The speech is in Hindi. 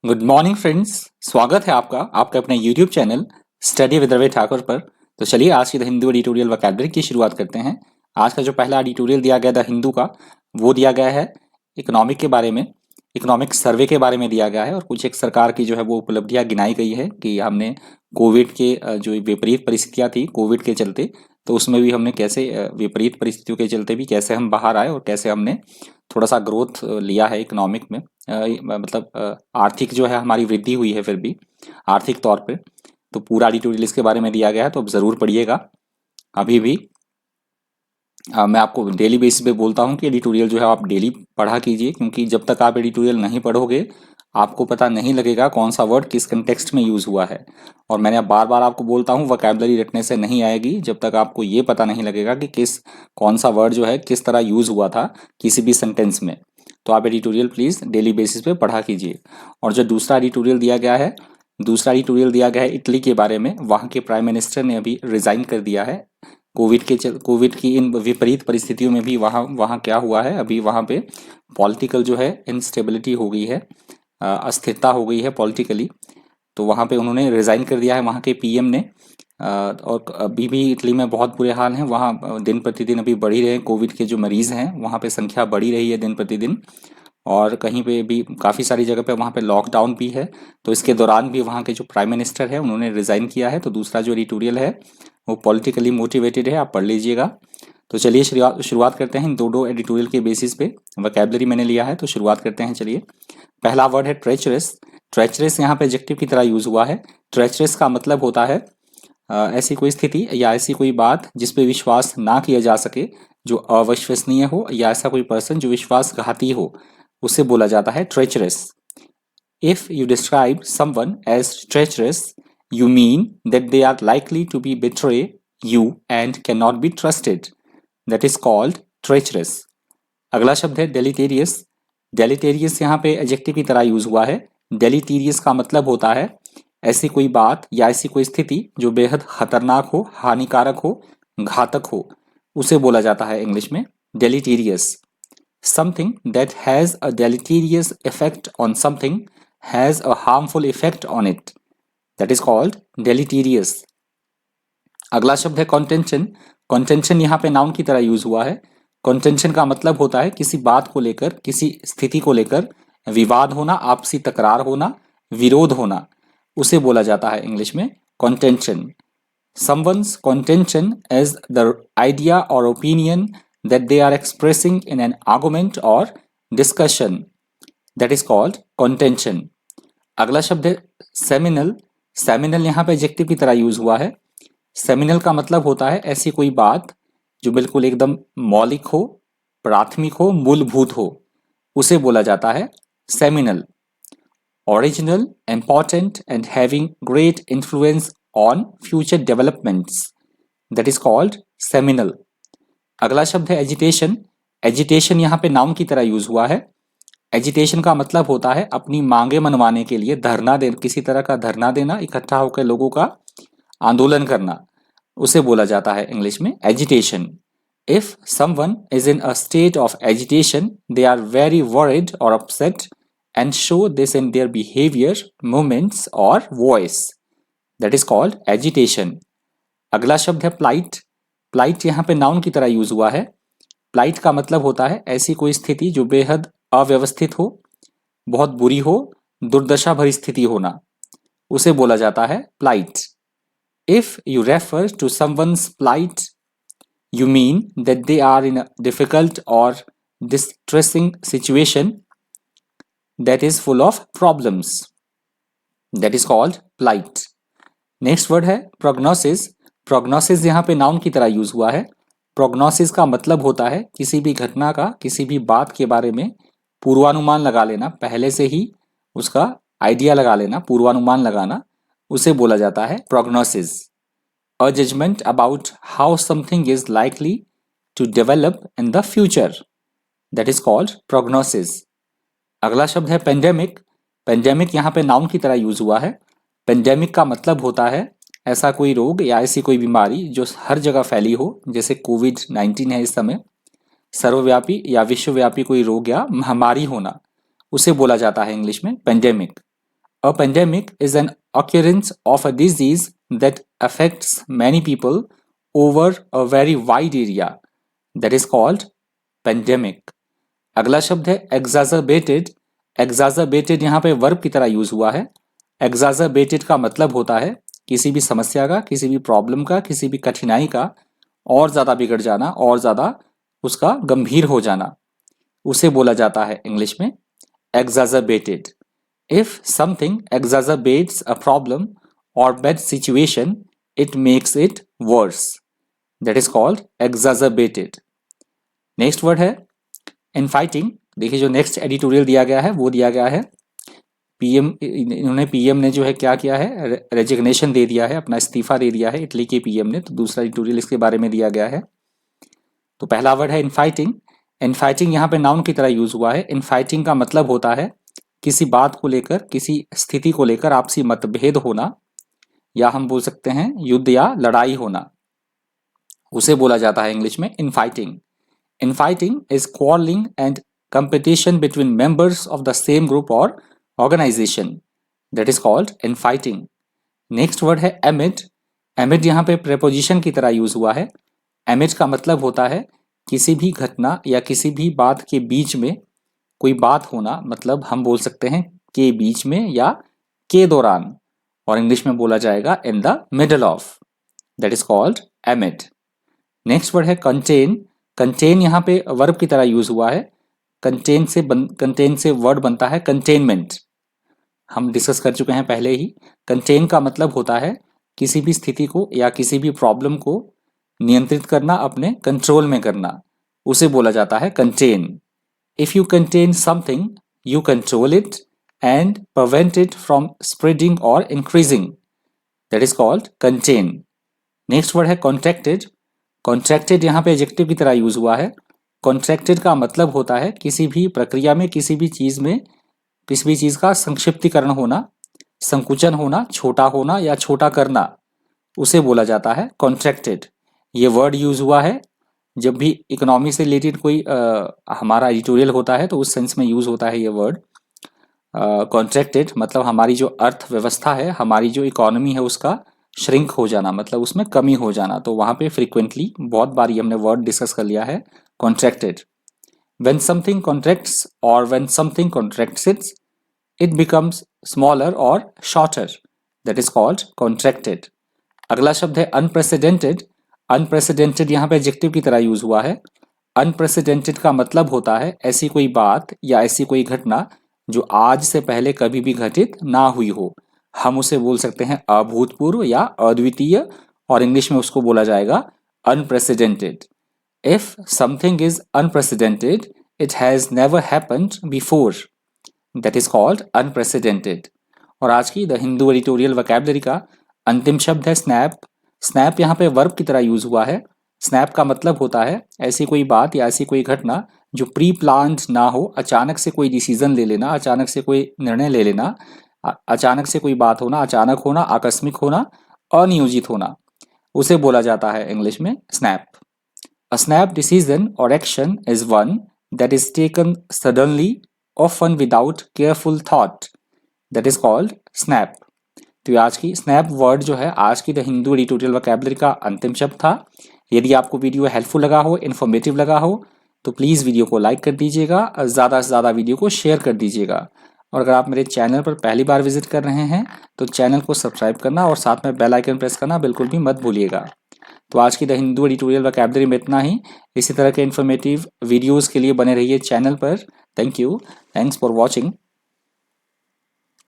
Good morning friends. स्वागत है आपका आपके अपने YouTube channel study with Ravi Thakur पर। तो चलिए आज की द हिंदू एडिटोरियल वोकैबुलरी की शुरुआत करते हैं। आज का जो पहला एडिटोरियल दिया गया द हिंदू का, वो दिया गया है इकोनॉमिक के बारे में, इकोनॉमिक सर्वे के बारे में दिया गया है और कुछ एक सरकार की जो है वो उपलब्धियां गिनाई गई है कि हमने कोविड के जो विपरीत परिस्थितियां थी कोविड के चलते, तो उसमें भी हमने कैसे विपरीत परिस्थितियों के चलते भी कैसे हम बाहर आए और कैसे हमने थोड़ा सा ग्रोथ लिया है इकोनॉमिक में। मतलब आर्थिक जो है हमारी वृद्धि हुई है फिर भी आर्थिक तौर पे। तो पूरा एडिटोरियल इसके बारे में दिया गया है, तो अब ज़रूर पढ़िएगा। अभी भी मैं आपको डेली बेसिस पे बोलता हूँ कि एडिटोरियल जो है आप डेली पढ़ा कीजिए, क्योंकि जब तक आप एडिटोरियल नहीं पढ़ोगे आपको पता नहीं लगेगा कौन सा वर्ड किस कंटेक्स्ट में यूज़ हुआ है। और मैंने बार बार आपको बोलता हूँ वोकैबुलरी रटने से नहीं आएगी जब तक आपको ये पता नहीं लगेगा कि कौन सा वर्ड जो है किस तरह यूज़ हुआ था किसी भी सेंटेंस में। तो आप एडिटोरियल प्लीज़ डेली बेसिस पे पढ़ा कीजिए। और जो दूसरा एडिटोरियल दिया गया है, इटली के बारे में। वहाँ के प्राइम मिनिस्टर ने अभी रिज़ाइन कर दिया है। कोविड की इन विपरीत परिस्थितियों में भी वहाँ वहाँ क्या हुआ है, अभी वहाँ पे पॉलिटिकल जो है इंस्टेबिलिटी हो गई है, अस्थिरता हो गई है पॉलिटिकली। तो वहाँ पे उन्होंने रिज़ाइन कर दिया है वहाँ के पीएम ने। और अभी भी इटली में बहुत बुरे हाल हैं। वहाँ दिन प्रतिदिन अभी बढ़ ही रहे हैं कोविड के जो मरीज़ हैं, वहाँ पे संख्या बढ़ी रही है दिन प्रतिदिन। और कहीं पे भी काफ़ी सारी जगह पे वहाँ पे लॉकडाउन भी है। तो इसके दौरान भी वहाँ के जो प्राइम मिनिस्टर है उन्होंने रिज़ाइन किया है। तो दूसरा जो एडिटोरियल है वो पॉलिटिकली मोटिवेटेड है, आप पढ़ लीजिएगा। तो चलिए शुरुआत करते हैं इन दो एडिटोरियल के बेसिस पे। वोकैबुलरी मैंने लिया है तो शुरुआत करते हैं। चलिए, पहला वर्ड है ट्रेचरस। ट्रेचरस यहाँ पे एडजेक्टिव की तरह यूज़ हुआ है। ट्रेचरस का मतलब होता है ऐसी कोई स्थिति या ऐसी कोई बात जिस पे विश्वास ना किया जा सके, जो अविश्वसनीय हो, या ऐसा कोई पर्सन जो विश्वासघाती हो, उसे बोला जाता है treacherous. If you describe someone as treacherous, you mean that they are likely to be betray you and cannot be trusted. That is called treacherous. अगला शब्द है deleterious. Deleterious यहाँ पे एडजेक्टिव की तरह यूज हुआ है। Deleterious का मतलब होता है ऐसी कोई बात या ऐसी कोई स्थिति जो बेहद खतरनाक हो, हानिकारक हो, घातक हो, उसे बोला जाता है इंग्लिश में deleterious. Something that has a deleterious effect on something has a harmful effect on it. That is called deleterious. अगला शब्द है contention. Contention यहाँ पे नाउन की तरह यूज हुआ है। Contention का मतलब होता है किसी बात को लेकर, किसी स्थिति को लेकर विवाद होना, आपसी तकरार होना, विरोध होना, उसे बोला जाता है इंग्लिश में contention. Someone's contention is the idea or opinion that they are expressing in an argument or discussion. That is called contention. अगला शब्द है सेमिनल. सेमिनल यहाँ पे एडजेक्टिव की तरह यूज हुआ है। सेमिनल का मतलब होता है ऐसी कोई बात जो बिल्कुल एकदम मौलिक हो, प्राथमिक हो, मूलभूत हो, उसे बोला जाता है seminal. Original, important and having great influence on future developments. That is called seminal. अगला शब्द है एजिटेशन. एजिटेशन यहाँ पे नाउन की तरह यूज हुआ है। एजिटेशन का मतलब होता है अपनी मांगे मनवाने के लिए धरना दे, किसी तरह का धरना देना, इकट्ठा होकर लोगों का आंदोलन करना, उसे बोला जाता है इंग्लिश में agitation. If someone is in a state of agitation, they are very worried और upset and show this in their behavior, movements or voice. That is called agitation. अगला शब्द है polite. Polite यहाँ पे नाउन की तरह यूज हुआ है। Polite का मतलब होता है ऐसी कोई स्थिति जो बेहद अव्यवस्थित हो, बहुत बुरी हो, दुर्दशा भरी स्थिति होना, उसे बोला जाता है polite. If you refer to someone's plight, you mean that they are in a difficult or distressing situation that is full of problems. That is called plight. Next word है प्रोग्नोसिस. प्रोग्नोसिस यहाँ पे नाउन की तरह यूज हुआ है। प्रोग्नोसिस का मतलब होता है किसी भी घटना का, किसी भी बात के बारे में पूर्वानुमान लगा लेना, पहले से ही उसका आइडिया लगा लेना, पूर्वानुमान लगाना, उसे बोला जाता है prognosis. A judgement about how something is likely to develop in the future. That is called prognosis. अगला शब्द है पेंडेमिक. पेंडेमिक यहाँ पे नाउन की तरह यूज हुआ है। पेंडेमिक का मतलब होता है ऐसा कोई रोग या ऐसी कोई बीमारी जो हर जगह फैली हो, जैसे कोविड-19 है इस समय, सर्वव्यापी या विश्वव्यापी कोई रोग या महामारी होना, उसे बोला जाता है इंग्लिश में pandemic. A pandemic is an occurrence of a disease that affects many people over a very wide area. That is called pandemic. अगला शब्द है exacerbated. Exacerbated यहाँ पे वर्ब की तरह यूज हुआ है. Exacerbated का मतलब होता है किसी भी समस्या का, किसी भी प्रॉब्लम का, किसी भी कठिनाई का और ज्यादा बिगड़ जाना, और ज्यादा उसका गंभीर हो जाना, उसे बोला जाता है इंग्लिश में exacerbated. If something exacerbates a problem or bad situation, it makes it worse. That is called exacerbated. Next word है infighting. देखिए जो नेक्स्ट एडिटोरियल दिया गया है वो दिया गया है पीएम ने जो है क्या किया है, रेजिग्नेशन दे दिया है, अपना इस्तीफा दे दिया है इटली के पीएम ने. तो दूसरा एडिटोरियल इसके बारे में दिया गया है. तो पहला वर्ड है इनफाइटिंग. इनफाइटिंग यहाँ पे नाउन की तरह यूज हुआ है. इनफाइटिंग का मतलब होता है किसी बात को लेकर, किसी स्थिति को लेकर आपसी मतभेद होना, या हम बोल सकते हैं युद्ध या लड़ाई होना, उसे बोला जाता है इंग्लिश में infighting. Infighting is quarrelling and competition between members of the same group और organisation. That is called infighting. Next word है एमिड. एमिड यहाँ पे प्रेपोजिशन की तरह यूज हुआ है. एमिड का मतलब होता है किसी भी घटना या किसी भी बात के बीच में कोई बात होना, मतलब हम बोल सकते हैं के बीच में या के दौरान, और इंग्लिश में बोला जाएगा in the middle of. That is called एमिड. Next word है कंटेन. कंटेन यहाँ पे वर्ब की तरह यूज हुआ है. कंटेन से वर्ड बनता है कंटेनमेंट. हम डिस्कस कर चुके हैं पहले ही. कंटेन का मतलब होता है किसी भी स्थिति को या किसी भी प्रॉब्लम को नियंत्रित करना, अपने कंट्रोल में करना, उसे बोला जाता है contain. If you contain something, you control it and prevent it from spreading or increasing. That is called contain. Next word है contracted. Contracted यहाँ पे एडजेक्टिव की तरह यूज हुआ है. Contracted का मतलब होता है किसी भी प्रक्रिया में, किसी भी चीज का संक्षिप्तीकरण होना, संकुचन होना, छोटा होना या छोटा करना, उसे बोला जाता है contracted. ये वर्ड यूज हुआ है जब भी इकोनॉमी से रिलेटेड कोई हमारा एडिटोरियल होता है, तो उस सेंस में यूज होता है ये वर्ड. कॉन्ट्रैक्टेड मतलब हमारी जो अर्थव्यवस्था है, हमारी जो इकोनॉमी है, उसका श्रिंक हो जाना, मतलब उसमें कमी हो जाना. तो वहां पे फ्रीक्वेंटली बहुत बार ये हमने वर्ड डिस्कस कर लिया है कॉन्ट्रैक्टेड. व्हेन समथिंग कॉन्ट्रैक्ट्स और when something contracts it becomes smaller और shorter. That is called contracted. अगला शब्द है अनप्रेसिडेंटेड. अनप्रेसिडेंटेड यहाँ पे एडजेक्टिव की तरह यूज हुआ है. अनप्रेसिडेंटेड का मतलब होता है ऐसी कोई बात या ऐसी कोई घटना जो आज से पहले कभी भी घटित ना हुई हो. हम उसे बोल सकते हैं अभूतपूर्व या अद्वितीय, और इंग्लिश में उसको बोला जाएगा unprecedented. If something is unprecedented, it has never happened before. That is called unprecedented. और आज की द हिंदू एडिटोरियल वोकैबुलरी का अंतिम शब्द है स्नैप. स्नैप यहाँ पे वर्ब की तरह यूज हुआ है. स्नैप का मतलब होता है ऐसी कोई बात या ऐसी कोई घटना जो प्री प्लान्ड ना हो, अचानक से कोई डिसीजन ले लेना, अचानक से कोई निर्णय ले लेना, अचानक से कोई बात होना, अचानक होना, आकस्मिक होना, अनियोजित होना, उसे बोला जाता है इंग्लिश में स्नैप. अ स्नैप डिसीजन और action is one that is taken suddenly, often without careful thought. That is called snap. तो आज की स्नैप वर्ड जो है आज की द हिंदू एडिटोरियल वोकैबुलरी का अंतिम शब्द था. यदि आपको वीडियो हेल्पफुल लगा हो, इन्फॉर्मेटिव लगा हो, तो प्लीज़ वीडियो को लाइक कर दीजिएगा, ज़्यादा से ज़्यादा वीडियो को शेयर कर दीजिएगा. और अगर आप मेरे चैनल पर पहली बार विजिट कर रहे हैं तो चैनल को सब्सक्राइब करना और साथ में बेल आइकन प्रेस करना बिल्कुल भी मत भूलिएगा. तो आज की द हिंदू एडिटोरियल वोकैबुलरी में इतना ही. इसी तरह के इन्फॉर्मेटिव वीडियोज़ के लिए बने रहिए चैनल पर. Thank you. Thanks for watching.